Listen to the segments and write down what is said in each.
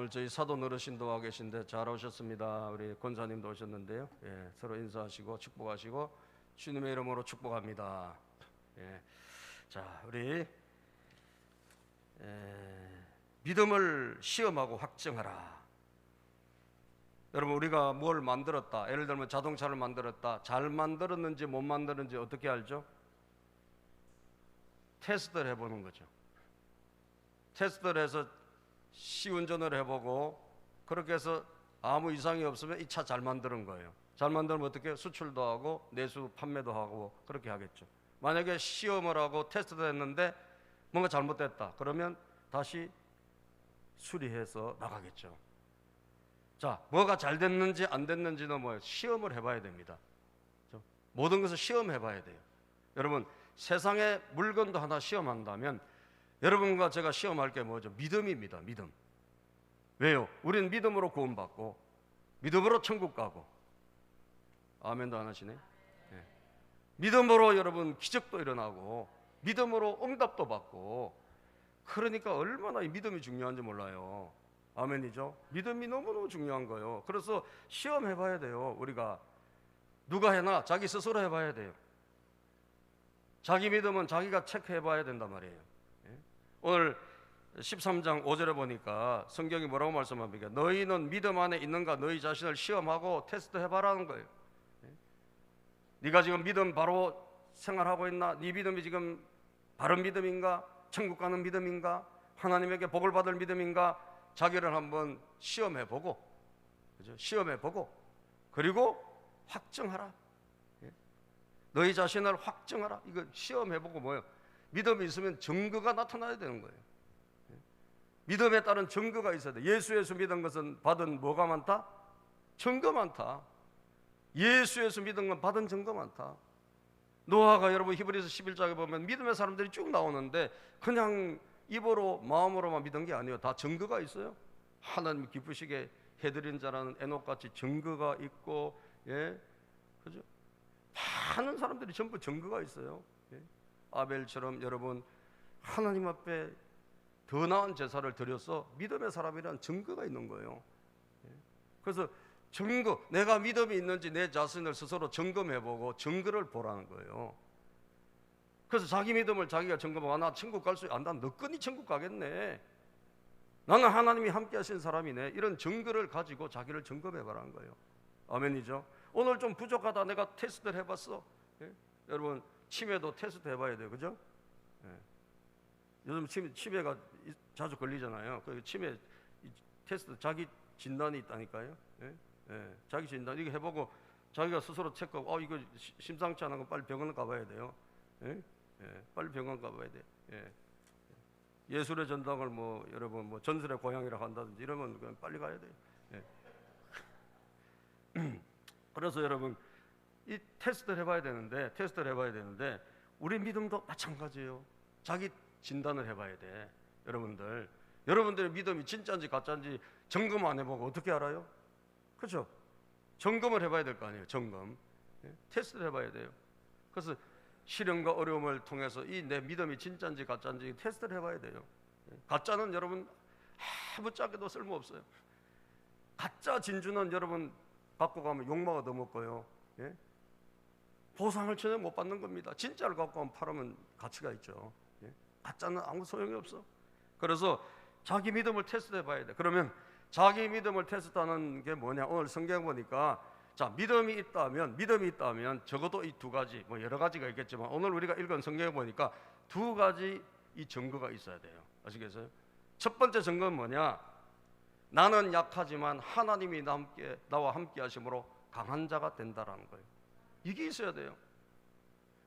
오늘 저희 사도 어르신도 와 계신데 잘 오셨습니다. 우리 권사님도 오셨는데요. 예, 서로 인사하시고 축복하시고 주님의 이름으로 축복합니다. 예, 자, 우리 믿음을 시험하고 확증하라. 여러분, 우리가 뭘 만들었다, 예를 들면 자동차를 만들었다, 잘 만들었는지 못 만들었는지 어떻게 알죠? 테스트를 해보는 거죠. 테스트를 해서 시운전을 해보고 그렇게 해서 아무 이상이 없으면 이 차 잘 만드는 거예요. 잘 만들면 어떻게 수출도 하고 내수 판매도 하고 그렇게 하겠죠. 만약에 시험을 하고 테스트도 했는데 뭔가 잘못됐다 그러면 다시 수리해서 나가겠죠. 자, 뭐가 잘 됐는지 안 됐는지는 뭐예요? 시험을 해봐야 됩니다. 모든 것을 시험해봐야 돼요. 여러분, 세상에 물건도 하나 시험한다면 여러분과 제가 시험할 게 뭐죠? 믿음입니다. 믿음. 왜요? 우리는 믿음으로 구원받고 믿음으로 천국 가고. 아멘도 안 하시네. 네. 믿음으로 여러분 기적도 일어나고 믿음으로 응답도 받고. 그러니까 얼마나 이 믿음이 중요한지 몰라요. 아멘이죠? 믿음이 너무너무 중요한 거예요. 그래서 시험해봐야 돼요. 우리가 누가 해나 자기 스스로 해봐야 돼요. 자기 믿음은 자기가 체크해봐야 된단 말이에요. 오늘 13장 5절에 보니까 성경이 뭐라고 말씀합니까? 너희는 믿음 안에 있는가 너희 자신을 시험하고 테스트해봐라는 거예요. 네가 지금 믿음 바로 생활하고 있나? 네 믿음이 지금 바른 믿음인가? 천국 가는 믿음인가? 하나님에게 복을 받을 믿음인가? 자기를 한번 시험해보고, 그죠? 시험해보고 그리고 확증하라. 너희 자신을 확증하라. 이거 시험해보고 뭐예요? 믿음이 있으면 증거가 나타나야 되는 거예요. 믿음에 따른 증거가 있어야 돼. 예수에서 믿은 것은 받은 뭐가 많다? 증거 많다. 예수에서 믿은 건 받은 증거 많다. 노아가 여러분 히브리서 11장에 보면 믿음의 사람들이 쭉 나오는데 그냥 입으로 마음으로만 믿은 게 아니에요. 다 증거가 있어요. 하나님 기쁘시게 해드린 자라는 에녹같이 증거가 있고, 예, 그죠? 많은 사람들이 전부 증거가 있어요. 예? 아벨처럼 여러분 하나님 앞에 더 나은 제사를 드려서 믿음의 사람이라는 증거가 있는 거예요. 예? 그래서 증거, 내가 믿음이 있는지 내 자신을 스스로 점검해보고 증거를 보라는 거예요. 그래서 자기 믿음을 자기가 점검하고 나 천국 갈 수 있다. 난 너끈히 천국 가겠네. 나는 하나님이 함께 하신 사람이네. 이런 증거를 가지고 자기를 점검해보라는 거예요. 아멘이죠. 오늘 좀 부족하다. 내가 테스트를 해봤어. 예? 여러분 치매도 테스트 해봐야 돼요. 그죠? 예. 요즘 치매가 자주 걸리잖아요. 그 치매 테스트 자기 진단이 있다니까요. 예? 예. 자기 진단 이거 해보고 자기가 스스로 체크하고 이거 심상치 않은 거 빨리 병원 가봐야 돼요. 예? 예. 빨리 병원 가봐야 돼. 예. 예술의 전당을 뭐 여러분 뭐 전설의 고향이라 한다든지 이러면 그냥 빨리 가야 돼요. 예. 그래서 여러분 이 테스트를 해봐야 되는데 우리 믿음도 마찬가지예요. 자기 진단을 해봐야 돼. 여러분들의 믿음이 진짜인지 가짜인지 점검 안 해보고 어떻게 알아요? 그렇죠? 점검을 해봐야 될 거 아니에요. 점검. 예? 테스트를 해봐야 돼요. 그래서 시련과 어려움을 통해서 이 내 믿음이 진짜인지 가짜인지 테스트를 해봐야 돼요. 예? 가짜는 여러분 아무 짝에도 쓸모없어요. 가짜 진주는 여러분 갖고 가면 욕마가 더 먹고요. 예? 보상을 전혀 못 받는 겁니다. 진짜를 갖고 가면 팔으면 가치가 있죠. 예? 가짜는 아무 소용이 없어. 그래서 자기 믿음을 테스트해 봐야 돼. 그러면 자기 믿음을 테스트하는 게 뭐냐? 오늘 성경 보니까 자, 믿음이 있다면 적어도 이 두 가지, 뭐 여러 가지가 있겠지만 오늘 우리가 읽은 성경에 보니까 두 가지 이 증거가 있어야 돼요. 아시겠어요? 첫 번째 증거는 뭐냐? 나는 약하지만 하나님이 나와 함께 하심으로 강한 자가 된다라는 거예요. 이게 있어야 돼요.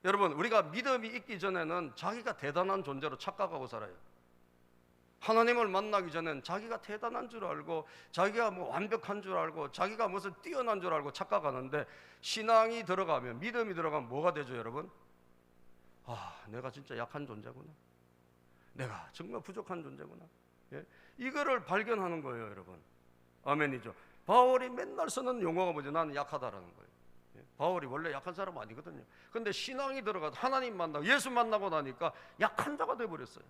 여러분, 우리가 믿음이 있기 전에는 자기가 대단한 존재로 착각하고 살아요. 하나님을 만나기 전엔 자기가 대단한 줄 알고 자기가 뭐 완벽한 줄 알고 자기가 무슨 뛰어난 줄 알고 착각하는데 신앙이 들어가면, 믿음이 들어가면 뭐가 되죠, 여러분? 내가 진짜 약한 존재구나. 내가 정말 부족한 존재구나. 예? 이거를 발견하는 거예요, 여러분. 아멘이죠. 바울이 맨날 쓰는 용어가 뭐죠? 나는 약하다라는 거예요. 예? 바울이 원래 약한 사람 아니거든요. 근데 신앙이 들어가서 하나님 만나고 예수 만나고 나니까 약한 자가 돼버렸어요.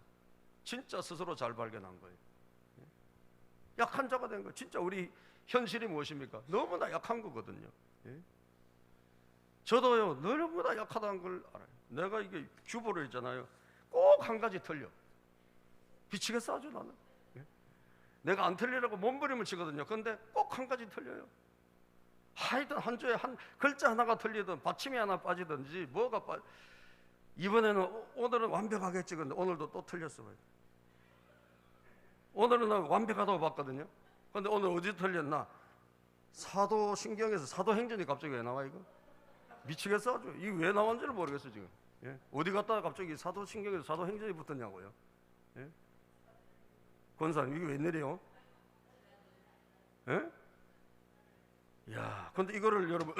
진짜 스스로 잘 발견한 거예요. 예? 약한 자가 된 거예요. 진짜 우리 현실이 무엇입니까? 너무나 약한 거거든요. 예? 저도요 너무나 약하다는 걸 알아요. 내가 이게 주보를 했잖아요. 꼭 한 가지 틀려. 미치겠어 아주 나는. 예? 내가 안 틀리라고 몸부림을 치거든요. 그런데 꼭 한 가지 틀려요. 하여튼 한 주에 한 글자 하나가 틀리든 받침이 하나 빠지든지 뭐가 이번에는 오늘은 완벽하겠지. 근데 오늘도 또 틀렸어. 오늘은 나 완벽하다고 봤거든요. 근데 오늘 어디 틀렸나? 사도신경에서 사도행전이 갑자기 왜 나와 이거? 미치겠어 아주. 이게 왜 나왔는지를 모르겠어 지금. 예? 어디 갔다가 갑자기 사도신경에서 사도행전이 붙었냐고요. 예? 권사님 이게 웬일이에요? 예? 야, 근데 이거를 여러분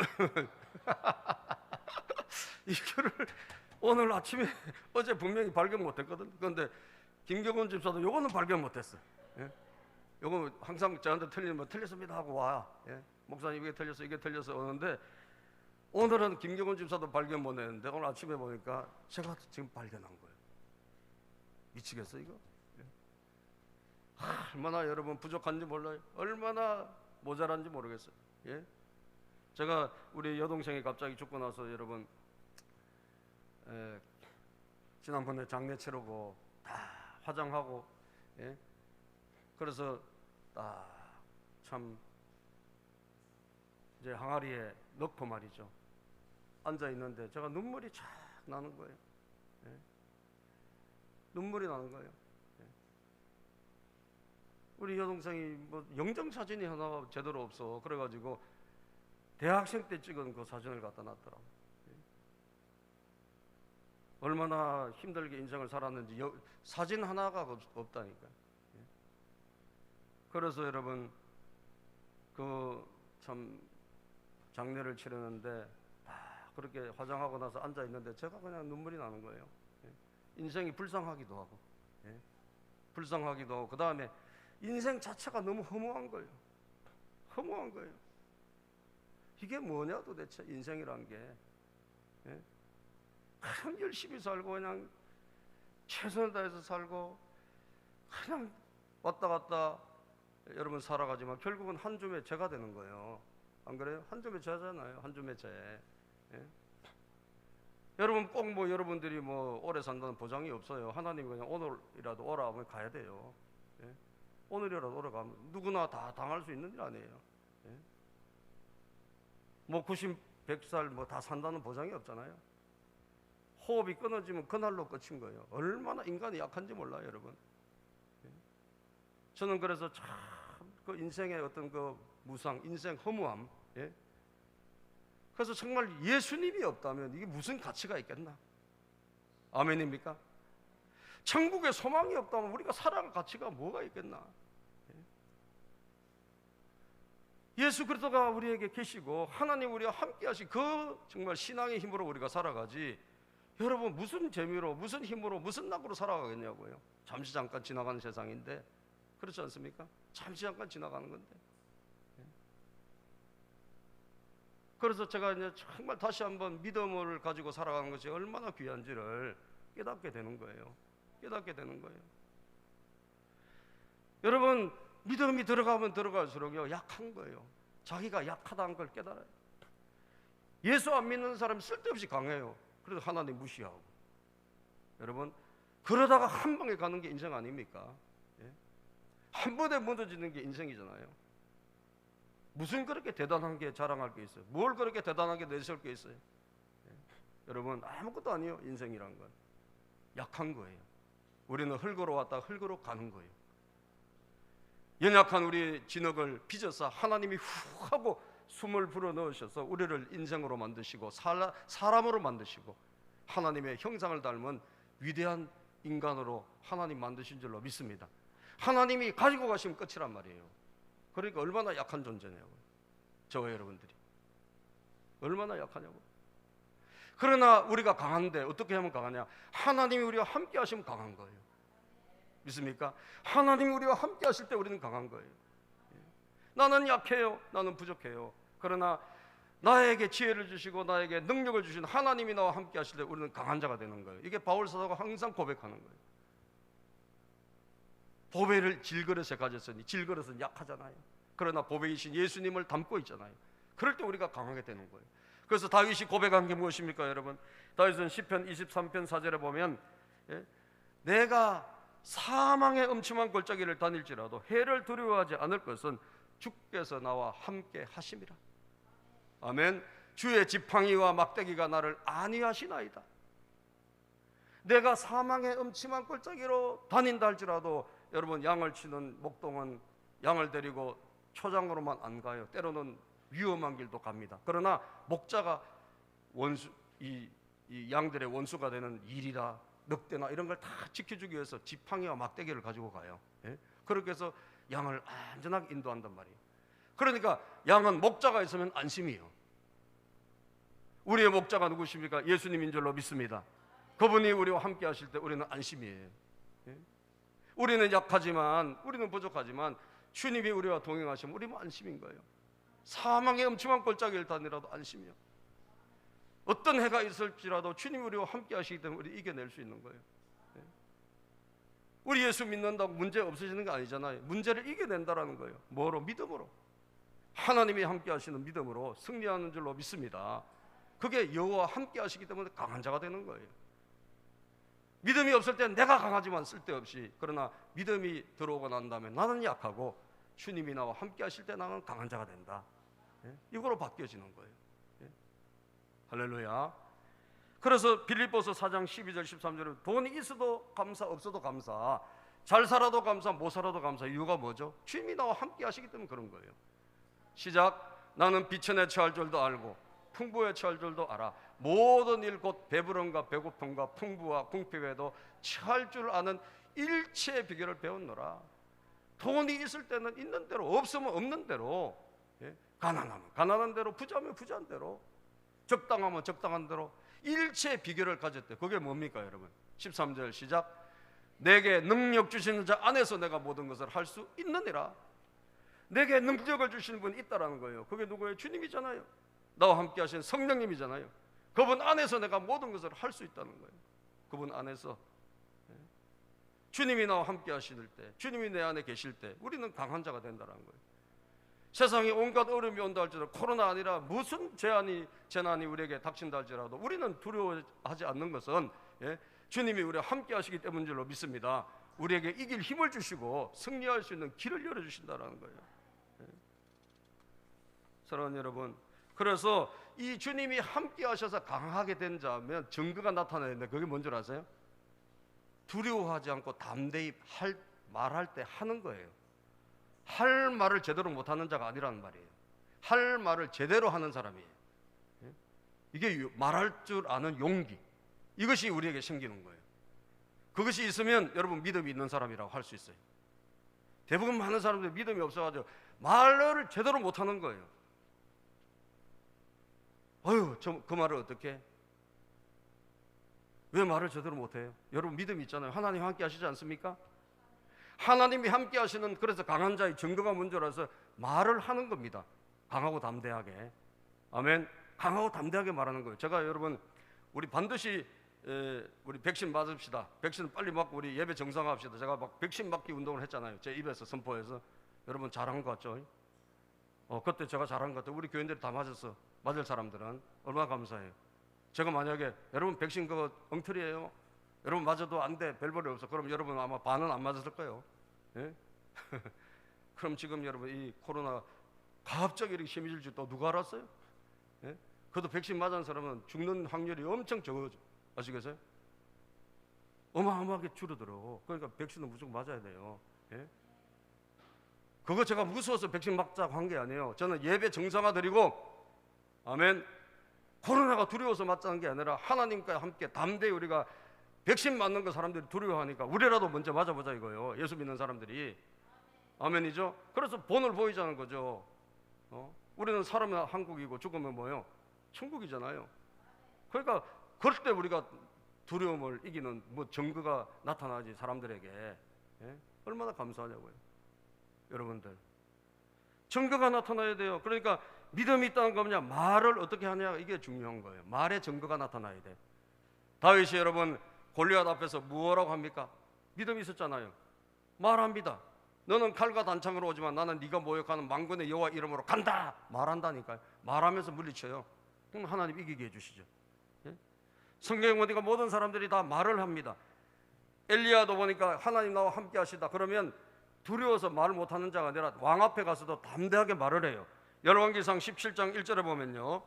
이거를 오늘 아침에 어제 분명히 발견 못했거든. 그런데 김경원 집사도 요거는 발견 못했어. 예? 요거 항상 저한테 틀리면 틀렸습니다 하고 와. 예? 목사님 이게 틀렸어 이게 틀렸어 오는데 오늘은 김경원 집사도 발견 못했는데 오늘 아침에 보니까 제가 지금 발견한 거예요. 미치겠어 이거? 예? 얼마나 여러분 부족한지 몰라요. 얼마나 모자란지 모르겠어요. 예? 제가 우리 여동생이 갑자기 죽고 나서 여러분 지난번에 장례 치르고 다 화장하고 예? 그래서 참 이제 항아리에 넣고 말이죠. 앉아 있는데 제가 눈물이 쫙 나는 거예요. 예? 눈물이 나는 거예요. 예? 우리 여동생이 뭐 영정 사진이 하나가 제대로 없어. 그래가지고 대학생 때 찍은 그 사진을 갖다 놨더라고. 예? 얼마나 힘들게 인생을 살았는지 사진 하나가 없다니까. 예? 그래서 여러분 그 참 장례를 치르는데 그렇게 화장하고 나서 앉아 있는데 제가 그냥 눈물이 나는 거예요. 예? 인생이 불쌍하기도 하고, 예? 불쌍하기도 하고, 그 다음에 인생 자체가 너무 허무한 거예요. 허무한 거예요. 이게 뭐냐 도대체 인생이란 게. 예? 그냥 열심히 살고 그냥 최선을 다해서 살고 그냥 왔다 갔다 여러분 살아가지만 결국은 한 줌의 죄가 되는 거예요. 안 그래요? 한 줌의 죄잖아요. 한 줌의 죄. 예? 여러분 꼭 뭐 여러분들이 뭐 오래 산다는 보장이 없어요. 하나님 그냥 오늘이라도 오라 하면 가야 돼요. 예? 오늘이라도 오라 가면 누구나 다 당할 수 있는 일 아니에요. 예? 뭐 90, 100살 뭐 다 산다는 보장이 없잖아요. 호흡이 끊어지면 그날로 끝인 거예요. 얼마나 인간이 약한지 몰라요, 여러분. 예? 저는 그래서 참 그 인생의 어떤 그 무상, 인생 허무함, 예? 그래서 정말 예수님이 없다면 이게 무슨 가치가 있겠나? 아멘입니까? 천국에 소망이 없다면 우리가 살아갈 가치가 뭐가 있겠나? 예수 그리스도가 우리에게 계시고 하나님 우리와 함께 하신 그 정말 신앙의 힘으로 우리가 살아가지 여러분 무슨 재미로 무슨 힘으로 무슨 낙으로 살아가겠냐고요. 잠시 잠깐 지나가는 세상인데 그렇지 않습니까? 잠시 잠깐 지나가는 건데. 그래서 제가 이제 정말 다시 한번 믿음을 가지고 살아가는 것이 얼마나 귀한지를 깨닫게 되는 거예요. 깨닫게 되는 거예요. 여러분 믿음이 들어가면 들어갈수록요 약한 거예요. 자기가 약하다는 걸 깨달아요. 예수 안 믿는 사람이 쓸데없이 강해요. 그래서 하나님 무시하고. 여러분 그러다가 한 방에 가는 게 인생 아닙니까? 예? 한 번에 무너지는 게 인생이잖아요. 무슨 그렇게 대단한 게 자랑할 게 있어요? 뭘 그렇게 대단하게 내세울 게 있어요? 예? 여러분 아무것도 아니에요. 인생이란 건 약한 거예요. 우리는 흙으로 왔다 흙으로 가는 거예요. 연약한 우리 진흙을 빚어서 하나님이 후 하고 숨을 불어넣으셔서 우리를 인생으로 만드시고 사람으로 만드시고 하나님의 형상을 닮은 위대한 인간으로 하나님 만드신 줄로 믿습니다. 하나님이 가지고 가시면 끝이란 말이에요. 그러니까 얼마나 약한 존재냐고요. 저와 여러분들이 얼마나 약하냐고. 그러나 우리가 강한데 어떻게 하면 강하냐? 하나님이 우리와 함께 하시면 강한 거예요. 믿습니까? 하나님이 우리와 함께 하실 때 우리는 강한 거예요. 나는 약해요. 나는 부족해요. 그러나 나에게 지혜를 주시고 나에게 능력을 주신 하나님이 나와 함께 하실 때 우리는 강한 자가 되는 거예요. 이게 바울 사도가 항상 고백하는 거예요. 보배를 질그릇에 가졌으니 질그릇은 약하잖아요. 그러나 보배이신 예수님을 담고 있잖아요. 그럴 때 우리가 강하게 되는 거예요. 그래서 다윗이 고백한 게 무엇입니까, 여러분? 다윗은 시편 23편 4절에 보면 내가 사망의 음침한 골짜기를 다닐지라도 해를 두려워하지 않을 것은 주께서 나와 함께 하심이라. 아멘. 주의 지팡이와 막대기가 나를 안위하시나이다. 내가 사망의 음침한 골짜기로 다닌다 할지라도 여러분, 양을 치는 목동은 양을 데리고 초장으로만 안 가요. 때로는 위험한 길도 갑니다. 그러나 목자가 원수, 이 양들의 원수가 되는 일이라 늑대나 이런 걸 다 지켜주기 위해서 지팡이와 막대기를 가지고 가요. 예? 그렇게 해서 양을 안전하게 인도한단 말이에요. 그러니까 양은 목자가 있으면 안심이에요. 우리의 목자가 누구십니까? 예수님인 줄로 믿습니다. 그분이 우리와 함께 하실 때 우리는 안심이에요. 예? 우리는 약하지만, 우리는 부족하지만 주님이 우리와 동행하시면 우리는 안심인 거예요. 사망의 음침한 골짜기를 다니라도 안심이요. 어떤 해가 있을지라도 주님이 우리와 함께 하시기 때문에 우리 이겨낼 수 있는 거예요. 예? 우리 예수 믿는다고 문제 없어지는 게 아니잖아요. 문제를 이겨낸다라는 거예요. 뭐로? 믿음으로. 하나님이 함께 하시는 믿음으로 승리하는 줄로 믿습니다. 그게 여호와 함께 하시기 때문에 강한 자가 되는 거예요. 믿음이 없을 때 내가 강하지만 쓸데없이, 그러나 믿음이 들어오고 난 다음에 나는 약하고 주님이 나와 함께 하실 때 나는 강한 자가 된다. 예? 이거로 바뀌어지는 거예요. 예? 할렐루야. 그래서 빌립보서 4장 12절 13절에 돈이 있어도 감사, 없어도 감사, 잘 살아도 감사, 못 살아도 감사. 이유가 뭐죠? 주님이 나와 함께 하시기 때문에 그런 거예요. 시작. 나는 비천에 처할 줄도 알고 풍부에 처할 줄도 알아. 모든 일 곧 배부름과 배고픔과 풍부와 궁핍에도 처할 줄 아는 일체의 비결을 배웠노라. 돈이 있을 때는 있는 대로, 없으면 없는 대로, 예? 가난하면 가난한 대로, 부자면 부자한 대로, 적당하면 적당한 대로 일체의 비결을 가졌대. 그게 뭡니까, 여러분? 13절 시작. 내게 능력 주시는 자 안에서 내가 모든 것을 할 수 있느니라. 내게 능력을 주시는 분이 있다라는 거예요. 그게 누구예요? 주님이잖아요. 나와 함께 하신 성령님이잖아요. 그분 안에서 내가 모든 것을 할 수 있다는 거예요. 그분 안에서. 주님이 나와 함께 하실 때, 주님이 내 안에 계실 때 우리는 강한 자가 된다는 거예요. 세상에 온갖 어려움이 온다 할지라도, 코로나 아니라 무슨 재난이 우리에게 닥친다 할지라도 우리는 두려워하지 않는 것은 주님이 우리와 함께 하시기 때문인 줄로 믿습니다. 우리에게 이길 힘을 주시고 승리할 수 있는 길을 열어주신다는 거예요. 사랑하는 여러분, 그래서 이 주님이 함께 하셔서 강하게 된 자면 증거가 나타나야 되는데, 그게 뭔 줄 아세요? 두려워하지 않고 담대히 말할 때 하는 거예요. 할 말을 제대로 못하는 자가 아니라는 말이에요. 할 말을 제대로 하는 사람이에요. 이게 말할 줄 아는 용기, 이것이 우리에게 생기는 거예요. 그것이 있으면 여러분 믿음이 있는 사람이라고 할 수 있어요. 대부분 많은 사람들이 믿음이 없어가지고 말을 제대로 못하는 거예요. 어휴, 그 말을 어떻게 해? 왜 말을 제대로 못해요? 여러분 믿음이 있잖아요. 하나님 함께 하시지 않습니까? 하나님이 함께 하시는, 그래서 강한 자의 증거가 뭔지 알아서 말을 하는 겁니다. 강하고 담대하게. 아멘. 강하고 담대하게 말하는 거예요. 제가 여러분, 우리 반드시 우리 백신 맞읍시다. 백신 빨리 맞고 우리 예배 정상화합시다. 제가 막 백신 맞기 운동을 했잖아요. 제 입에서 선포해서. 여러분 잘한 것 같죠? 그때 제가 잘한 것 같아요. 우리 교인들이 다 맞았어. 맞을 사람들은 얼마나 감사해요. 제가 만약에 여러분 백신 그거 엉터리예요, 여러분 맞아도 안 돼, 별볼이 없어, 그럼 여러분 아마 반은 안 맞았을 거예요. 예? 그럼 지금 여러분 이 코로나 갑자기 이렇게 심해질 줄 또 누가 알았어요? 예? 그래도 백신 맞은 사람은 죽는 확률이 엄청 적어져. 아시겠어요? 어마어마하게 줄어들어. 그러니까 백신은 무조건 맞아야 돼요. 예? 그거 제가 무서워서 백신 맞자고 한 게 아니에요. 저는 예배 정상화 드리고, 아멘, 코로나가 두려워서 맞자는 게 아니라 하나님과 함께 담대히 우리가 백신 맞는 거 사람들이 두려워하니까 우리라도 먼저 맞아보자 이거예요. 예수 믿는 사람들이. 아멘이죠? 그래서 본을 보이자는 거죠. 우리는 살아면 한국이고 죽으면 뭐예요? 천국이잖아요. 그러니까 그럴 때 우리가 두려움을 이기는 증거가 나타나지 사람들에게. 예? 얼마나 감사하냐고요. 여러분들 증거가 나타나야 돼요. 그러니까 믿음이 있다는 거 뭐냐? 말을 어떻게 하냐, 이게 중요한 거예요. 말의 증거가 나타나야 돼. 다윗이 여러분 골리앗 앞에서 무엇라고 합니까? 믿음이 있었잖아요. 말합니다. 너는 칼과 단창으로 오지만 나는 네가 모욕하는 만군의 여호와 이름으로 간다. 말한다니까요. 말하면서 물리쳐요. 그럼 하나님 이기게 해주시죠. 예? 성경에 보니까 모든 사람들이 다 말을 합니다. 엘리야도 보니까 하나님 나와 함께 하시다 그러면 두려워서 말을 못하는 자가 아니라 왕 앞에 가서도 담대하게 말을 해요. 열왕기상 17장 1절에 보면요,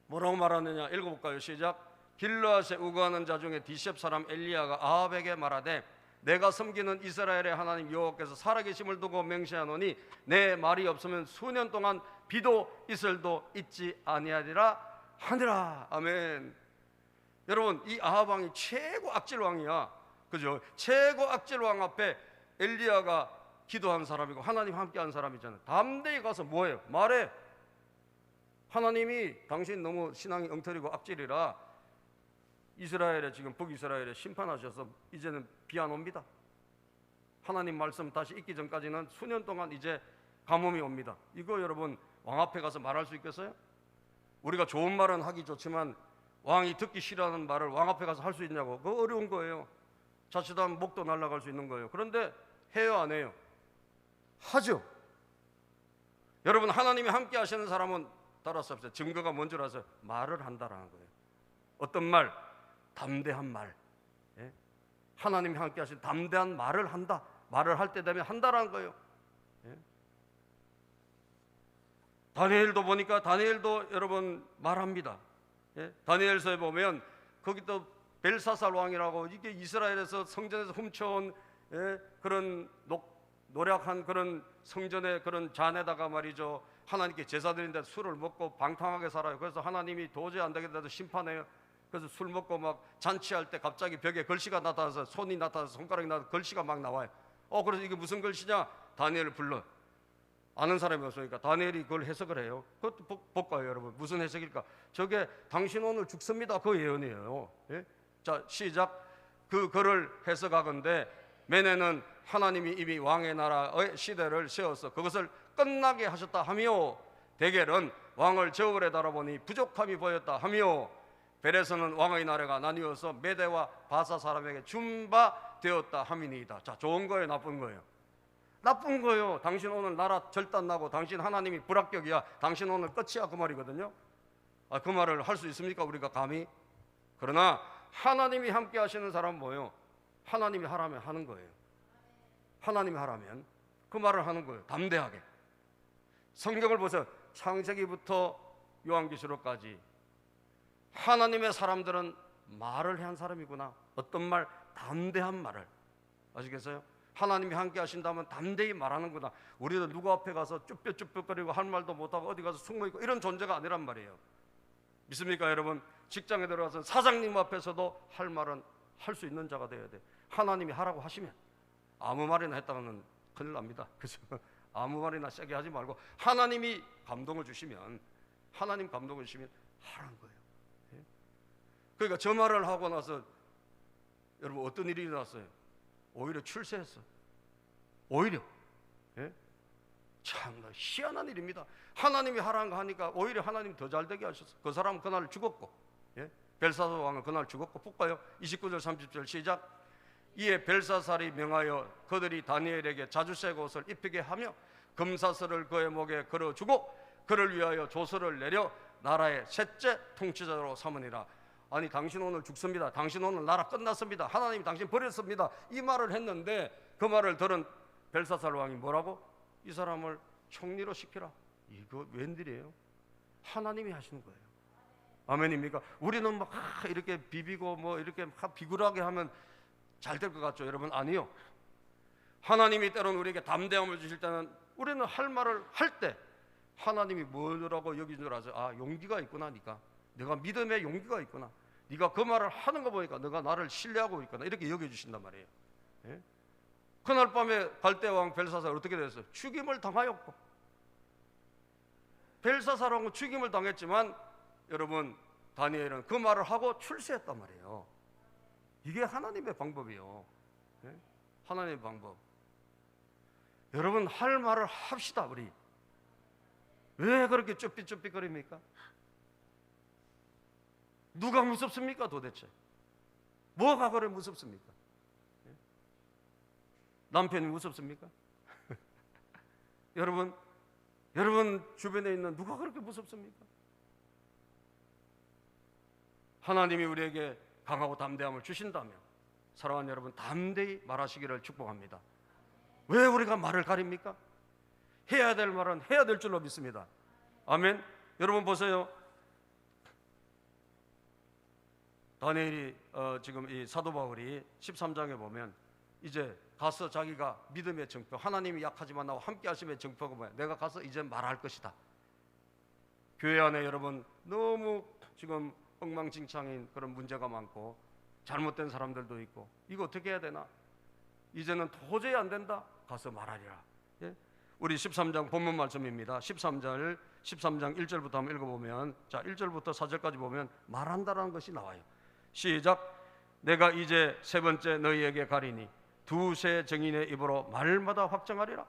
뭐라고 말하느냐 읽어볼까요? 시작. 길르앗에 우거하는 자 중에 디셉 사람 엘리야가 아합에게 말하되 내가 섬기는 이스라엘의 하나님 여호와께서 살아계심을 두고 맹세하노니 내 말이 없으면 수년 동안 비도 이슬도 있지 아니하리라 하니라. 아멘. 여러분, 이 아합 왕이 최고 악질 왕이야. 그죠? 최고 악질 왕 앞에 엘리야가 기도한 사람이고 하나님 함께한 사람이잖아요. 담대히 가서 뭐해요? 말해. 하나님이 당신 너무 신앙이 엉터리고 악질이라 이스라엘에 지금 북이스라엘에 심판하셔서 이제는 비 안 옵니다. 하나님 말씀 다시 있기 전까지는 수년 동안 이제 가뭄이 옵니다. 이거 여러분 왕 앞에 가서 말할 수 있겠어요? 우리가 좋은 말은 하기 좋지만 왕이 듣기 싫어하는 말을 왕 앞에 가서 할 수 있냐고. 그거 어려운 거예요. 자칫하면 목도 날아갈 수 있는 거예요. 그런데 해요 안 해요? 하죠. 여러분, 하나님이 함께 하시는 사람은 따라서 합시다. 증거가 뭔 줄 아세요? 말을 한다라는 거예요. 어떤 말? 담대한 말. 예? 하나님이 함께 하신 담대한 말을 한다. 말을 할 때 되면 한다라는 거예요. 예? 다니엘도 보니까 다니엘도 여러분 말합니다. 예? 다니엘서에 보면 거기 또 벨사살 왕이라고, 이게 이스라엘에서 성전에서 훔쳐온 그런 노력한 그런 성전의 그런 잔에다가 말이죠, 하나님께 제사 드린데 술을 먹고 방탕하게 살아요. 그래서 하나님이 도저히 안 되겠다고 심판해요. 그래서 술 먹고 막 잔치할 때 갑자기 벽에 글씨가 나타나서, 손이 나타나서 손가락이 나타나서 글씨가 막 나와요. 그래서 이게 무슨 글씨냐? 다니엘을 불러. 아는 사람이 없으니까 다니엘이 그걸 해석을 해요. 그것도 볼까요 여러분? 무슨 해석일까? 저게 당신 오늘 죽습니다 그 예언이에요. 예? 자, 시작. 그 글을 해석하건대 메네는 하나님이 이미 왕의 나라의 시대를 세워서 그것을 끝나게 하셨다 하며, 데겔은 왕을 저울에 달아보니 부족함이 보였다 하며, 벨에서는 왕의 나라가 나뉘어서 메대와 바사 사람에게 준 바 되었다 함이니이다. 자, 좋은 거예요 나쁜 거예요? 나쁜 거예요. 당신 오늘 나라 절단나고 당신 하나님이 불합격이야, 당신 오늘 끝이야, 그 말이거든요. 그 말을 할 수 있습니까 우리가 감히? 그러나 하나님이 함께 하시는 사람은 뭐예요? 하나님이 하라면 하는 거예요. 하나님이 하라면 그 말을 하는 거예요. 담대하게. 성경을 보세요. 창세기부터 요한계시록까지 하나님의 사람들은 말을 한 사람이구나. 어떤 말? 담대한 말을. 아시겠어요? 하나님이 함께 하신다면 담대히 말하는구나. 우리도 누구 앞에 가서 쭈뼛쭈뼛거리고 할 말도 못하고 어디 가서 숨어있고 이런 존재가 아니란 말이에요. 믿습니까 여러분? 직장에 들어가서 사장님 앞에서도 할 말은 할 수 있는 자가 되어야 돼. 하나님이 하라고 하시면. 아무 말이나 했다가는 큰일 납니다. 그죠? 아무 말이나 세게 하지 말고 하나님이 감동을 주시면, 하나님 감동을 주시면 하라는 거예요. 예? 그러니까 저 말을 하고 나서 여러분 어떤 일이 일어났어요? 오히려 출세했어. 오히려. 예? 참 희한한 일입니다. 하나님이 하라는 거 하니까 오히려 하나님이 더 잘되게 하셨어. 그 사람은 그날 죽었고, 예? 벨사살 왕은 그날 죽었고. 볼까요? 29절 30절 시작. 이에 벨사살이 명하여 그들이 다니엘에게 자주색 옷을 입히게 하며 금사슬을 그의 목에 걸어주고 그를 위하여 조서를 내려 나라의 셋째 통치자로 삼으니라. 아니, 당신 오늘 죽습니다. 당신 오늘 나라 끝났습니다. 하나님이 당신 버렸습니다. 이 말을 했는데 그 말을 들은 벨사살 왕이 뭐라고? 이 사람을 총리로 시키라. 이거 웬일이에요? 하나님이 하시는 거예요. 아멘입니까? 우리는 막 이렇게 비비고 뭐 이렇게 비굴하게 하면 잘 될 것 같죠 여러분? 아니요. 하나님이 때로는 우리에게 담대함을 주실 때는 우리는 할 말을 할 때 하나님이 뭐라고 여기는 줄 아세요? 용기가 있구나. 내가 믿음의 용기가 있구나. 네가 그 말을 하는 거 보니까 너가 나를 신뢰하고 있구나. 이렇게 여겨주신단 말이에요. 예? 그날 밤에 갈대왕 벨사살 어떻게 됐어요? 죽임을 당하였고. 벨사살 왕은 죽임을 당했지만 여러분, 다니엘은 그 말을 하고 출세했단 말이에요. 이게 하나님의 방법이에요. 예? 하나님의 방법. 여러분, 할 말을 합시다. 우리 왜 그렇게 쭈삣쭈삣거립니까? 누가 무섭습니까 도대체? 뭐가 그래 무섭습니까? 예? 남편이 무섭습니까? 여러분 주변에 있는 누가 그렇게 무섭습니까? 하나님이 우리에게 강하고 담대함을 주신다면 사랑하는 여러분, 담대히 말하시기를 축복합니다. 왜 우리가 말을 가립니까? 해야 될 말은 해야 될 줄로 믿습니다. 아멘. 여러분 보세요. 다니엘이 지금 이 사도 바울이 13장에 보면 이제 가서 자기가 믿음의 증표, 하나님이 약하지만 나와 함께 하심의 증표가 뭐야? 내가 가서 이제 말할 것이다. 교회 안에 여러분 너무 지금 엉망진창인 그런 문제가 많고 잘못된 사람들도 있고, 이거 어떻게 해야 되나? 이제는 도저히 안 된다. 가서 말하리라. 예? 우리 13장 본문 말씀입니다. 13장 1절부터 한번 읽어보면, 자 1절부터 4절까지 보면 말한다라는 것이 나와요. 시작. 내가 이제 세 번째 너희에게 가리니 두세 증인의 입으로 말마다 확정하리라.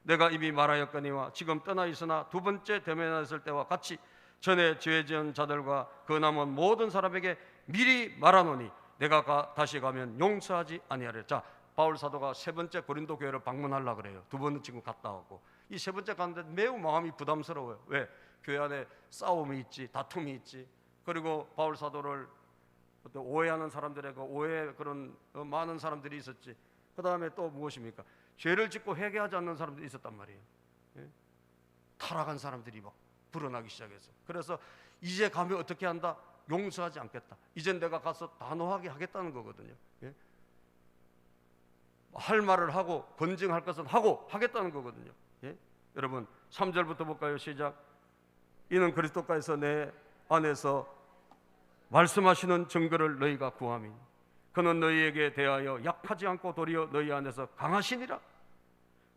내가 이미 말하였거니와 지금 떠나 있으나 두 번째 대면했을 때와 같이 전에 죄 지은 자들과 그 남은 모든 사람에게 미리 말하노니 내가 다시 가면 용서하지 아니하리라. 자, 바울 사도가 세 번째 고린도 교회를 방문하려고 그래요. 두 번은 지금 갔다 오고, 이 세 번째 가는데 매우 마음이 부담스러워요. 왜? 교회 안에 싸움이 있지, 다툼이 있지. 그리고 바울 사도를 오해하는 사람들에게 오해, 그런 많은 사람들이 있었지. 그 다음에 또 무엇입니까? 죄를 짓고 회개하지 않는 사람들이 있었단 말이에요. 예? 타락한 사람들이 막 불어나기 시작해서, 그래서 이제 가면 어떻게 한다? 용서하지 않겠다. 이젠 내가 가서 단호하게 하겠다는 거거든요. 예? 할 말을 하고 권증할 것은 하고 하겠다는 거거든요. 예? 여러분 3절부터 볼까요? 시작. 이는 그리스도께서 내 안에서 말씀하시는 증거를 너희가 구함이 그는 너희에게 대하여 약하지 않고 도리어 너희 안에서 강하시니라.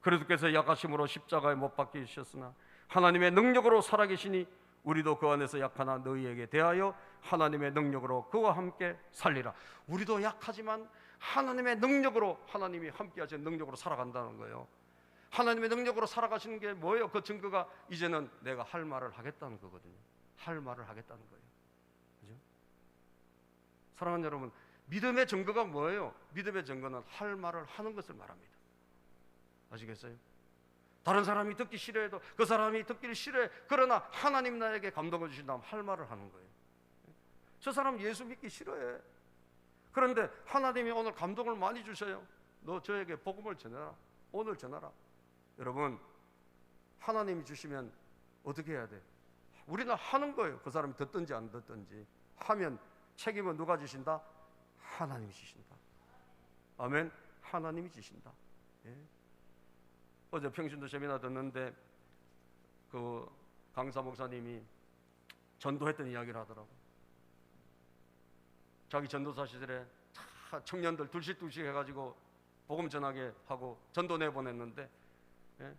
그리스도께서 약하심으로 십자가에 못 박히셨으나 하나님의 능력으로 살아계시니 우리도 그 안에서 약하나 너희에게 대하여 하나님의 능력으로 그와 함께 살리라. 우리도 약하지만 하나님의 능력으로, 하나님이 함께 하시는 능력으로 살아간다는 거예요. 하나님의 능력으로 살아가시는 게 뭐예요? 그 증거가 이제는 내가 할 말을 하겠다는 거거든요. 할 말을 하겠다는 거예요. 그죠? 사랑하는 여러분, 믿음의 증거가 뭐예요? 믿음의 증거는 할 말을 하는 것을 말합니다. 아시겠어요? 다른 사람이 듣기 싫어해도 그 사람이 듣기를 싫어해. 그러나 하나님 나에게 감동을 주신다면 할 말을 하는 거예요. 저 사람 예수 믿기 싫어해. 그런데 하나님이 오늘 감동을 많이 주셔요. 너 저에게 복음을 전해라. 오늘 전하라. 여러분, 하나님이 주시면 어떻게 해야 돼? 우리는 하는 거예요. 그 사람이 듣든지 안 듣든지. 하면 책임은 누가 지신다? 하나님이 지신다. 아멘. 하나님이 지신다. 예. 어제 평신도 세미나 듣는데 그 강사 목사님이 전도했던 이야기를 하더라고. 자기 전도사 시절에 청년들 둘씩 해가지고 복음 전하게 하고 전도 내보냈는데, 예?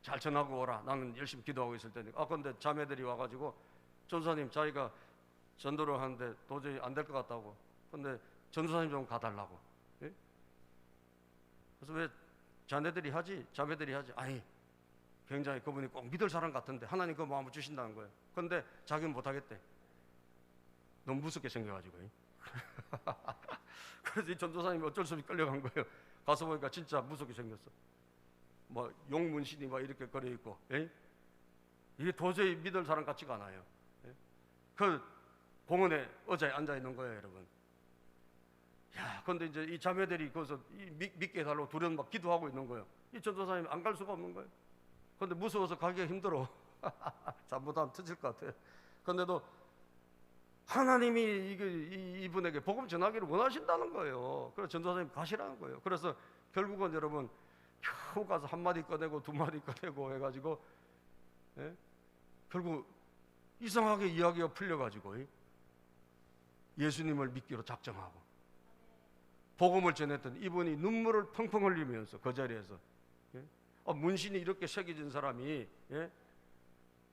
잘 전하고 오라. 나는 열심히 기도하고 있을 때니. 근데 자매들이 와가지고 전도사님, 자기가 전도를 하는데 도저히 안 될 것 같다고. 근데 전도사님 좀 가달라고. 예? 그래서 왜 자매들이 하지? 아니, 굉장히 그분이 꼭 믿을 사람 같은데 하나님 그 마음을 주신다는 거예요. 근데 자기는 못하겠대. 너무 무섭게 생겨가지고. 그래서 이 전도사님이 어쩔 수 없이 끌려간 거예요. 가서 보니까 진짜 무섭게 생겼어. 뭐 용문신이 막 이렇게 걸려 있고, 예? 이게 도저히 믿을 사람 같지가 않아요. 예? 그 공원에 의자에 앉아 있는 거예요, 여러분. 야, 근데 이제 이 자매들이 거기서 믿게 해달라고 둘은 막 기도하고 있는 거예요. 이 전도사님이 안 갈 수가 없는 거예요. 근데 무서워서 가기가 힘들어. 잘못하면 터질 것 같아. 근데도 하나님이 이분에게 복음 전하기를 원하신다는 거예요. 그래서 전도사님 가시라는 거예요. 그래서 결국은 여러분 겨우 가서 한 마디 꺼내고 두 마디 꺼내고 해가지고, 예? 결국 이상하게 이야기가 풀려가지고 예수님을 믿기로 작정하고 복음을 전했던 이분이 눈물을 펑펑 흘리면서 그 자리에서, 예? 문신이 이렇게 새겨진 사람이, 예?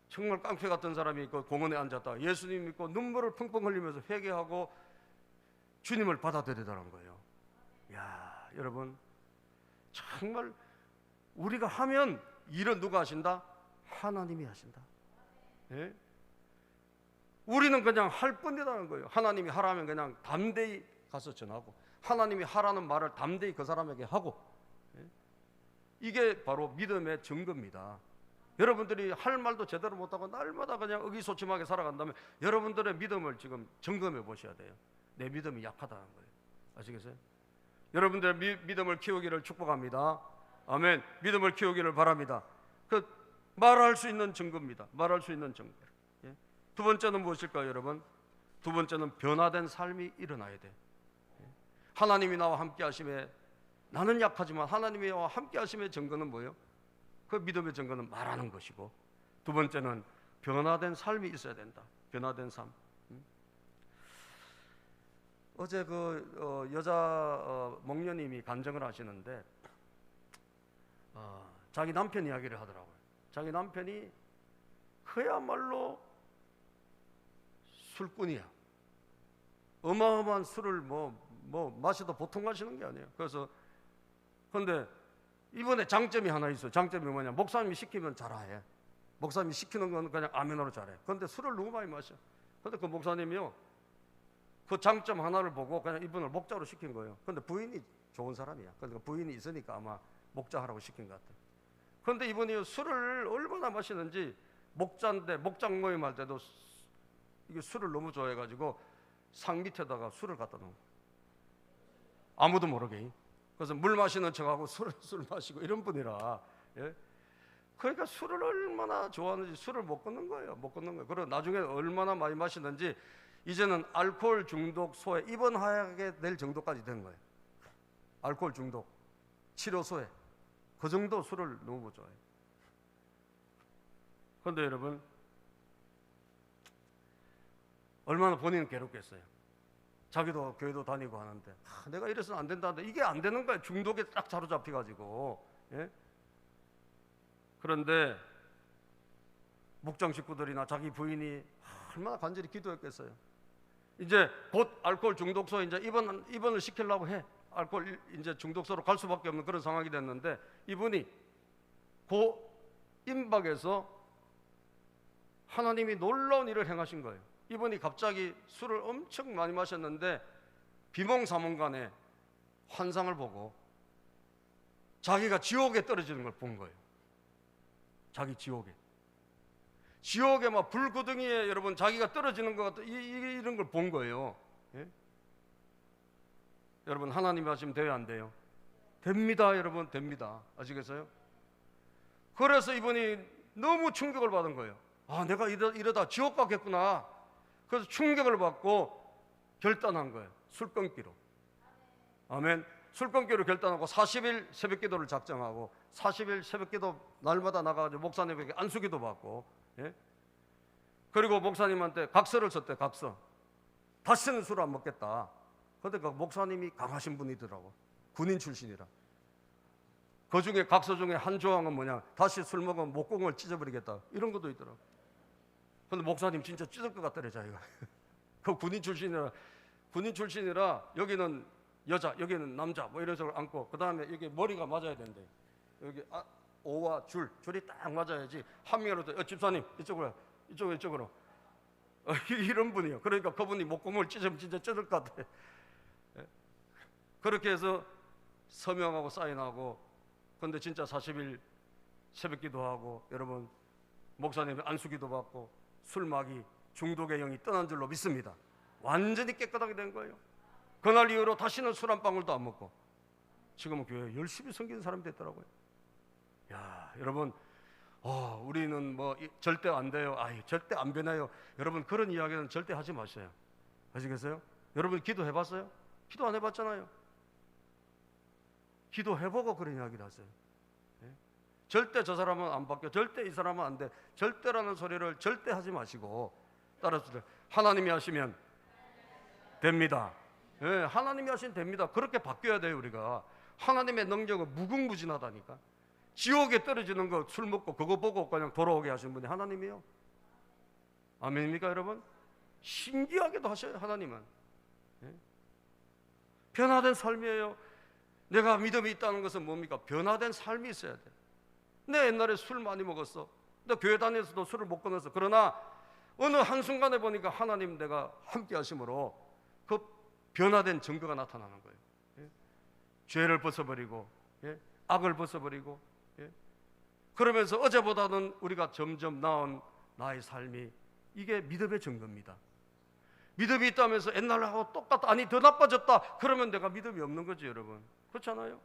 정말 깡패 같은 사람이 그 공원에 앉았다 예수님 믿고 눈물을 펑펑 흘리면서 회개하고 주님을 받아들이더라는 거예요. 야, 여러분, 정말 우리가 하면 일은 누가 하신다? 하나님이 하신다. 예? 우리는 그냥 할 뿐이라는 거예요. 하나님이 하라면 그냥 담대히 가서 전하고, 하나님이 하라는 말을 담대히 그 사람에게 하고, 예? 이게 바로 믿음의 증거입니다. 여러분들이 할 말도 제대로 못하고 날마다 그냥 의기소침하게 살아간다면 여러분들의 믿음을 지금 점검해 보셔야 돼요. 내 믿음이 약하다는 거예요. 아시겠어요? 여러분들의 믿음을 키우기를 축복합니다. 아멘. 믿음을 키우기를 바랍니다. 그 말할 수 있는 증거입니다. 말할 수 있는 증거. 예? 두 번째는 무엇일까요, 여러분? 두 번째는 변화된 삶이 일어나야 돼. 예? 하나님이 나와 함께 하심에, 나는 약하지만 하나님이 나와 함께 하심의 증거는 뭐예요? 그 믿음의 증거는 말하는 것이고, 두 번째는 변화된 삶이 있어야 된다. 변화된 삶. 어제 그 여자 목녀님이 간증을 하시는데 자기 남편 이야기를 하더라고요. 자기 남편이 그야말로 술꾼이야. 어마어마한 술을 뭐 마셔도 보통 마시는 게 아니에요. 그래서 근데 이번에 장점이 하나 있어요. 장점이 뭐냐? 목사님이 시키면 잘해. 목사님이 시키는 건 그냥 아멘으로 잘해. 그런데 술을 너무 많이 마셔. 근데 그 목사님이요, 그 장점 하나를 보고 그냥 이분을 목자로 시킨 거예요. 근데 부인이 좋은 사람이야. 그러니까 부인이 있으니까 아마 목자하라고 시킨 것 같아요. 그런데 이분이 술을 얼마나 마시는지, 목자인데 목장 모임할 때도 이게 술을 너무 좋아해가지고 상 밑에다가 술을 갖다 놓은 거예요. 아무도 모르게. 그래서 물 마시는 척하고 술 마시고 이런 분이라. 예? 그러니까 술을 얼마나 좋아하는지 술을 못 끊는 거예요. 못 끊는 거예요. 그리고 나중에 얼마나 많이 마시는지 이제는 알코올 중독소에 입원하게 될 정도까지 된 거예요. 알코올 중독 치료소에. 그 정도 술을 너무 못 좋아해요. 그런데 여러분, 얼마나 본인은 괴롭겠어요. 자기도 교회도 다니고 하는데 내가 이래서는 안 된다는데 이게 안 되는 거예요. 중독에 딱 사로잡혀가지고. 예? 그런데 목장 식구들이나 자기 부인이 얼마나 간절히 기도했겠어요. 이제 곧 알코올 중독소에 이제 입원을 시키려고 해. 알코올 이제 중독소로 갈 수밖에 없는 그런 상황이 됐는데, 이분이 그 임박에서 하나님이 놀라운 일을 행하신 거예요. 이분이 갑자기 술을 엄청 많이 마셨는데 비몽사몽간에 환상을 보고 자기가 지옥에 떨어지는 걸 본 거예요. 자기 지옥에 막 불구덩이에 여러분 자기가 떨어지는 것 같다, 이런 걸 본 거예요. 예? 여러분, 하나님이 하시면 돼요, 안 돼요? 됩니다, 여러분. 됩니다. 아시겠어요? 그래서 이분이 너무 충격을 받은 거예요. 아, 내가 이러다 지옥 가겠구나. 그래서 충격을 받고 결단한 거예요. 술 끊기로. 아멘. 술 끊기로 결단하고 40일 새벽 기도를 작정하고 40일 새벽 기도 날마다 나가가지고 목사님에게 안수기도 받고, 예? 그리고 목사님한테 각서를 썼대. 각서. 다시는 술 안 먹겠다. 그런데 그 목사님이 강하신 분이더라고. 군인 출신이라. 그 중에 각서 중에 한 조항은 뭐냐? 다시 술 먹으면 목공을 찢어버리겠다. 이런 것도 있더라고. 근데 목사님 진짜 찢을 것 같더래, 자기가. 그 군인 출신이라 여기는 여자, 여기는 남자, 뭐 이런 식으로 앉고, 그 다음에 여기 머리가 맞아야 된대. 여기 오와 줄이 딱 맞아야지. 한 명으로 집사님 이쪽으로 이런 분이요. 그러니까 그분이 목공을 찢으면 진짜 찢을 것 같아. 그렇게 해서 서명하고 사인하고, 근데 진짜 40일 새벽 기도하고, 여러분, 목사님의 안수기도 받고 술마귀 중독의 영이 떠난 줄로 믿습니다. 완전히 깨끗하게 된 거예요. 그날 이후로 다시는 술 한 방울도 안 먹고 지금은 교회에 열심히 섬기는 사람이 됐더라고요. 야, 여러분, 우리는 뭐 절대 안 돼요. 절대 안 변해요. 여러분, 그런 이야기는 절대 하지 마세요. 아시겠어요? 여러분, 기도해봤어요? 기도 안 해봤잖아요. 기도해보고 그런 이야기를 하세요. 예? 절대 저 사람은 안 바뀌어, 절대 이 사람은 안 돼, 절대라는 소리를 절대 하지 마시고 따라서 하나님이 하시면 됩니다. 예, 하나님이 하시면 됩니다. 그렇게 바뀌어야 돼요. 우리가 하나님의 능력은 무궁무진하다니까. 지옥에 떨어지는 거 술 먹고 그거 보고 그냥 돌아오게 하시는 분이 하나님이에요. 아멘입니까, 여러분? 신기하게도 하셔요, 하나님은. 예? 변화된 삶이에요. 내가 믿음이 있다는 것은 뭡니까? 변화된 삶이 있어야 돼. 내 옛날에 술 많이 먹었어. 나 교회 다녀서도 술을 못 끊었어. 그러나 어느 한순간에 보니까 하나님 내가 함께 하심으로 그 변화된 증거가 나타나는 거예요. 예? 죄를 벗어버리고, 예? 악을 벗어버리고, 그러면서 어제보다는 우리가 점점 나은 나의 삶이, 이게 믿음의 증거입니다. 믿음이 있다면서 옛날하고 똑같다, 아니 더 나빠졌다, 그러면 내가 믿음이 없는 거지 여러분. 그렇잖아요.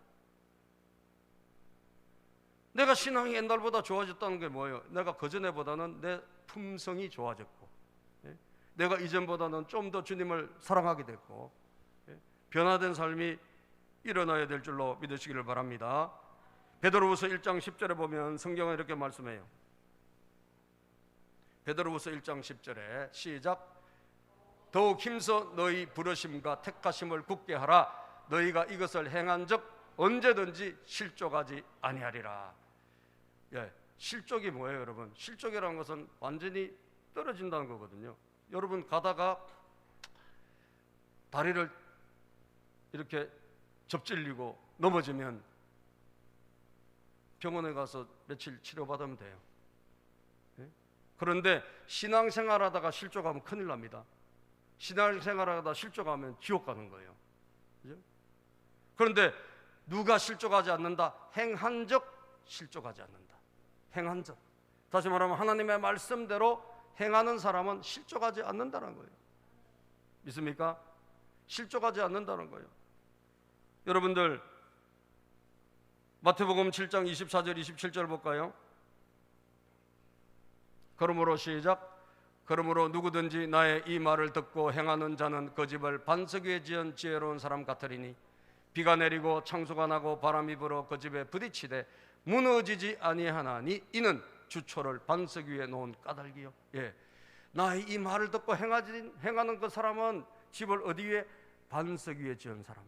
내가 신앙이 옛날보다 좋아졌다는 게 뭐예요? 내가 그전에보다는 내 품성이 좋아졌고, 내가 이전보다는 좀 더 주님을 사랑하게 됐고, 변화된 삶이 일어나야 될 줄로 믿으시기를 바랍니다. 베드로후서 1장 10절에 보면 성경은 이렇게 말씀해요. 베드로후서 1장 10절에 시작. 더욱 힘써 너희 부르심과 택하심을 굳게 하라. 너희가 이것을 행한 적 언제든지 실족하지 아니하리라. 실족이 뭐예요 여러분? 실족이라는 것은 완전히 떨어진다는 거거든요. 여러분 가다가 다리를 이렇게 접질리고 넘어지면 병원에 가서 며칠 치료받으면 돼요. 그런데 신앙생활하다가 실족하면 큰일 납니다. 신앙생활하다가 실족하면 지옥 가는 거예요. 그죠? 그런데 누가 실족하지 않는다? 행한 적 실족하지 않는다. 행한 적. 다시 말하면 하나님의 말씀대로 행하는 사람은 실족하지 않는다는 거예요. 믿습니까? 실족하지 않는다는 거예요. 여러분들 마태복음 7장 24절 27절 볼까요? 그러므로 시작. 그러므로 누구든지 나의 이 말을 듣고 행하는 자는 그 집을 반석 위에 지은 지혜로운 사람 같으리니 비가 내리고 창수가 나고 바람이 불어 그 집에 부딪히되 무너지지 아니하나니 이는 주초를 반석 위에 놓은 까닭이요. 나의 이 말을 듣고 행하는 그 사람은 집을 어디 위에? 반석 위에 지은 사람.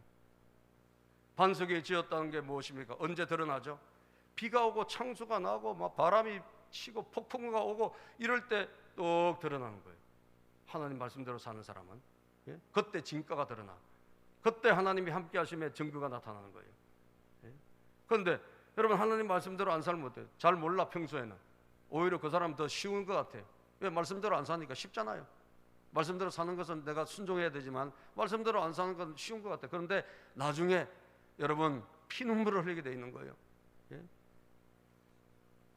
반석 위에 지었다는 게 무엇입니까? 언제 드러나죠? 비가 오고 창수가 나고 막 바람이 치고 폭풍우가 오고 이럴 때 똑 드러나는 거예요. 하나님 말씀대로 사는 사람은 그때 진가가 드러나. 그때 하나님이 함께 하심의 증거가 나타나는 거예요. 그런데 여러분 하나님 말씀대로 안 살면 어때요? 잘 몰라. 평소에는 오히려 그 사람 더 쉬운 것 같아요. 왜? 말씀대로 안 사니까 쉽잖아요. 말씀대로 사는 것은 내가 순종해야 되지만 말씀대로 안 사는 건 쉬운 것 같아요. 그런데 나중에 여러분 피눈물을 흘리게 돼 있는 거예요.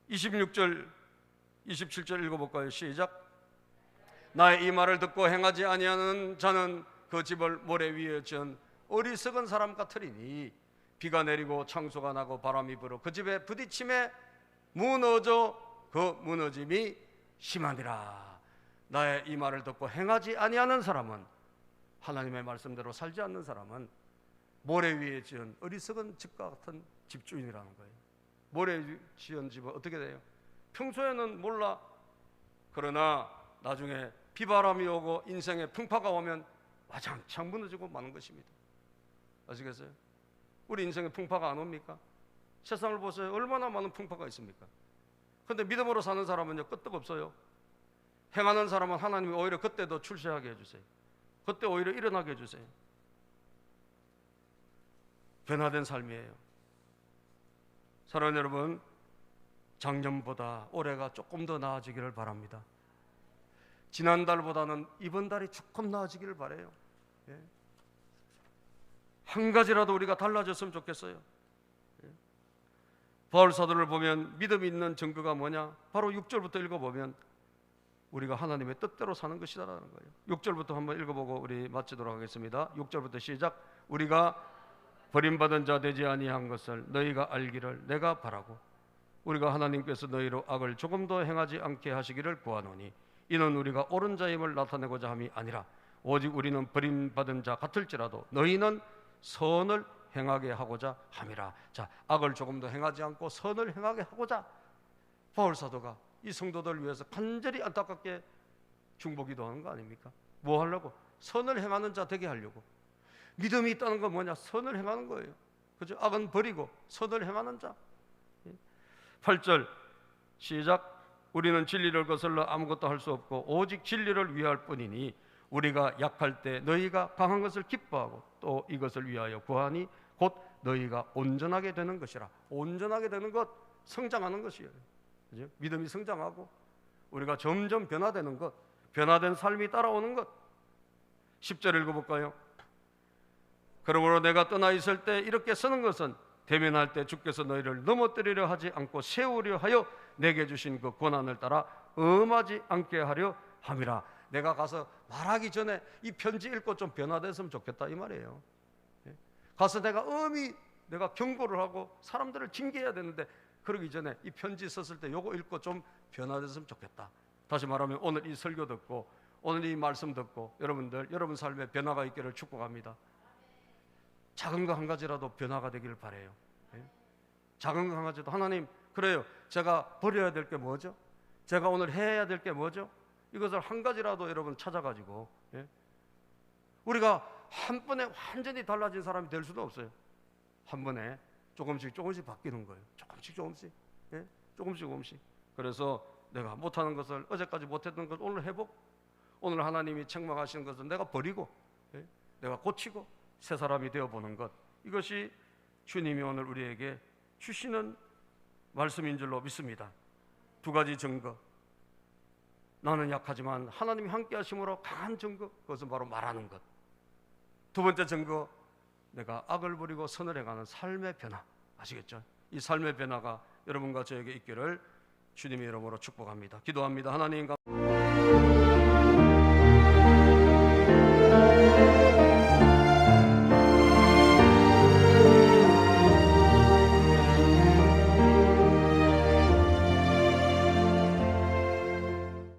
26절 27절 읽어볼까요? 시작. 나의 이 말을 듣고 행하지 아니하는 자는 그 집을 모래 위에 지은 어리석은 사람 같으리니 비가 내리고 창수가 나고 바람이 불어 그 집에 부딪힘에 무너져 그 무너짐이 심하니라. 나의 이 말을 듣고 행하지 아니하는 사람은, 하나님의 말씀대로 살지 않는 사람은 모래 위에 지은 어리석은 집과 같은 집주인이라는 거예요. 모래 위에 지은 집은 어떻게 돼요? 평소에는 몰라. 그러나 나중에 비바람이 오고 인생의 풍파가 오면 와장창 무너지고 마는 것입니다. 아시겠어요? 우리 인생에 풍파가 안 옵니까? 세상을 보세요. 얼마나 많은 풍파가 있습니까? 그런데 믿음으로 사는 사람은요 끄떡없어요. 행하는 사람은 하나님이 오히려 그때 더 출세하게 해주세요. 그때 오히려 일어나게 해주세요. 변화된 삶이에요. 사랑하는 여러분, 작년보다 올해가 조금 더 나아지기를 바랍니다. 지난달보다는 이번 달이 조금 나아지기를 바라요. 한 가지라도 우리가 달라졌으면 좋겠어요. 바울 사도를 보면 믿음이 있는 증거가 뭐냐? 바로 6절부터 읽어보면 우리가 하나님의 뜻대로 사는 것이다라는 거예요. 6절부터 한번 읽어보고 우리 마치도록 하겠습니다. 6절부터 시작. 우리가 버림받은 자 되지 아니한 것을 너희가 알기를 내가 바라고 우리가 하나님께서 너희로 악을 조금도 행하지 않게 하시기를 구하노니 이는 우리가 옳은 자임을 나타내고자 함이 아니라 오직 우리는 버림받은 자 같을지라도 너희는 선을 행하게 하고자 함이라. 자, 악을 조금도 행하지 않고 선을 행하게 하고자 바울 사도가 이 성도들을 위해서 간절히 안타깝게 중보기도 하는 거 아닙니까? 뭐 하려고? 선을 행하는 자 되게 하려고. 믿음이 있다는 건 뭐냐? 선을 행하는 거예요. 그죠? 악은 버리고 선을 행하는 자. 8절 시작. 우리는 진리를 거슬러 아무것도 할 수 없고 오직 진리를 위할 뿐이니 우리가 약할 때 너희가 강한 것을 기뻐하고 또 이것을 위하여 구하니 곧 너희가 온전하게 되는 것이라. 온전하게 되는 것, 성장하는 것이에요. 그죠? 믿음이 성장하고 우리가 점점 변화되는 것, 변화된 삶이 따라오는 것. 10절 읽어볼까요? 그러므로 내가 떠나 있을 때 이렇게 쓰는 것은 대면할 때 주께서 너희를 넘어뜨리려 하지 않고 세우려 하여 내게 주신 그 권한을 따라 엄하지 않게 하려 함이라. 내가 가서 말하기 전에 이 편지 읽고 좀 변화됐으면 좋겠다 이 말이에요. 가서 내가 엄히 내가 경고를 하고 사람들을 징계해야 되는데 그러기 전에 이 편지 썼을 때 요거 읽고 좀 변화됐으면 좋겠다. 다시 말하면 오늘 이 설교 듣고 오늘 이 말씀 듣고 여러분 삶에 변화가 있기를 축복합니다. 작은 거 한 가지라도 변화가 되기를 바라요. 작은 거 한 가지도 하나님 그래요. 제가 버려야 될 게 뭐죠? 제가 오늘 해야 될 게 뭐죠? 이것을 한 가지라도 여러분 찾아가지고 우리가 한 번에 완전히 달라진 사람이 될 수는 없어요. 한 번에 조금씩 바뀌는 거예요. 조금씩. 그래서 내가 못하는 것을 어제까지 못했던 것을 오늘 해보고 오늘 하나님이 책망하시는 것을 내가 버리고 내가 고치고 새 사람이 되어보는 것, 이것이 주님이 오늘 우리에게 주시는 말씀인 줄로 믿습니다. 두 가지 증거, 나는 약하지만 하나님이 함께 하심으로 강한 증거, 그것은 바로 말하는 것. 두 번째 증거, 내가 악을 부리고 선을 행하는 삶의 변화. 아시겠죠? 이 삶의 변화가 여러분과 저에게 있기를 주님의 이름으로 축복합니다. 기도합니다. 하나님